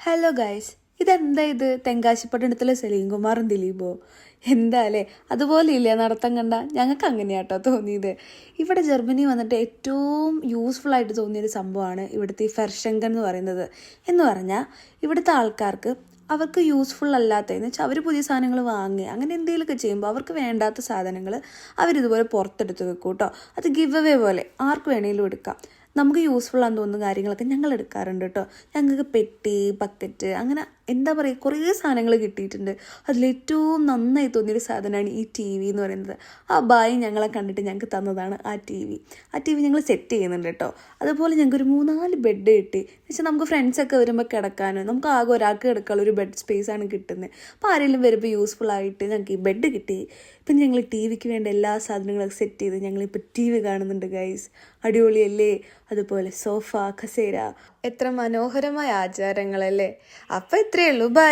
Hello guys, ഇതെന്താ ഇത്? തെങ്കാശിപ്പട്ടണത്തിലെ സലീം കുമാറും ദിലീപോ? എന്താ അല്ലേ? അതുപോലെ ഇല്ലേ നടത്തം കണ്ട? ഞങ്ങൾക്ക് അങ്ങനെയാട്ടോ തോന്നിയത്. ഇവിടെ ജർമ്മനി വന്നിട്ട് ഏറ്റവും യൂസ്ഫുൾ ആയിട്ട് തോന്നിയൊരു സംഭവമാണ് ഇവിടുത്തെ ഈ ഫെർഷങ്കൻ എന്ന് പറയുന്നത്. എന്ന് പറഞ്ഞാൽ ഇവിടുത്തെ ആൾക്കാർക്ക് അവർക്ക് യൂസ്ഫുൾ അല്ലാത്തതെന്ന് വെച്ചാൽ അവർ പുതിയ സാധനങ്ങൾ വാങ്ങി അങ്ങനെ എന്തെങ്കിലുമൊക്കെ ചെയ്യുമ്പോൾ അവർക്ക് വേണ്ടാത്ത സാധനങ്ങൾ അവരിതുപോലെ പുറത്തെടുത്ത് വെക്കും കേട്ടോ. അത് ഗിവ് അവേ പോലെ ആർക്ക് വേണമെങ്കിലും എടുക്കാം. നമുക്ക് യൂസ്ഫുൾ ആണെന്ന് തോന്നുന്ന കാര്യങ്ങളൊക്കെ ഞങ്ങൾ എടുക്കാറുണ്ട് കേട്ടോ. ഞങ്ങൾക്ക് പെട്ടി, ബക്കറ്റ്, അങ്ങനെ എന്താ പറയുക, കുറേ സാധനങ്ങൾ കിട്ടിയിട്ടുണ്ട്. അതിലേറ്റവും നന്നായി തോന്നിയൊരു സാധനമാണ് ഈ ടി വി എന്ന് പറയുന്നത്. ആ ബായി ഞങ്ങളെ കണ്ടിട്ട് ഞങ്ങൾക്ക് തന്നതാണ് ആ ടി വി ഞങ്ങൾ സെറ്റ് ചെയ്യുന്നുണ്ട് കേട്ടോ. അതുപോലെ ഞങ്ങൾക്ക് ഒരു 3-4 ബെഡ് കിട്ടി. എന്ന് വെച്ചാൽ നമുക്ക് ഫ്രണ്ട്സൊക്കെ വരുമ്പോൾ കിടക്കാനോ, നമുക്ക് ആകെ ഒരാൾക്ക് കിടക്കാനുള്ള ഒരു ബെഡ് സ്പേസാണ് കിട്ടുന്നത്. അപ്പോൾ ആരെങ്കിലും വരുമ്പോൾ യൂസ്ഫുൾ ആയിട്ട് ഞങ്ങൾക്ക് ഈ ബെഡ് കിട്ടി. പിന്നെ ഞങ്ങൾ ടി വിക്ക് വേണ്ട എല്ലാ സാധനങ്ങളൊക്കെ സെറ്റ് ചെയ്ത് ഞങ്ങളിപ്പോൾ ടി വി കാണുന്നുണ്ട് ഗൈസ്. അടിപൊളിയല്ലേ? അതുപോലെ സോഫ, കസേര, എത്ര മനോഹരമായ ആചാരങ്ങളല്ലേ. അപ്പം ഇത്രയേ ഉള്ളൂ. ബൈ.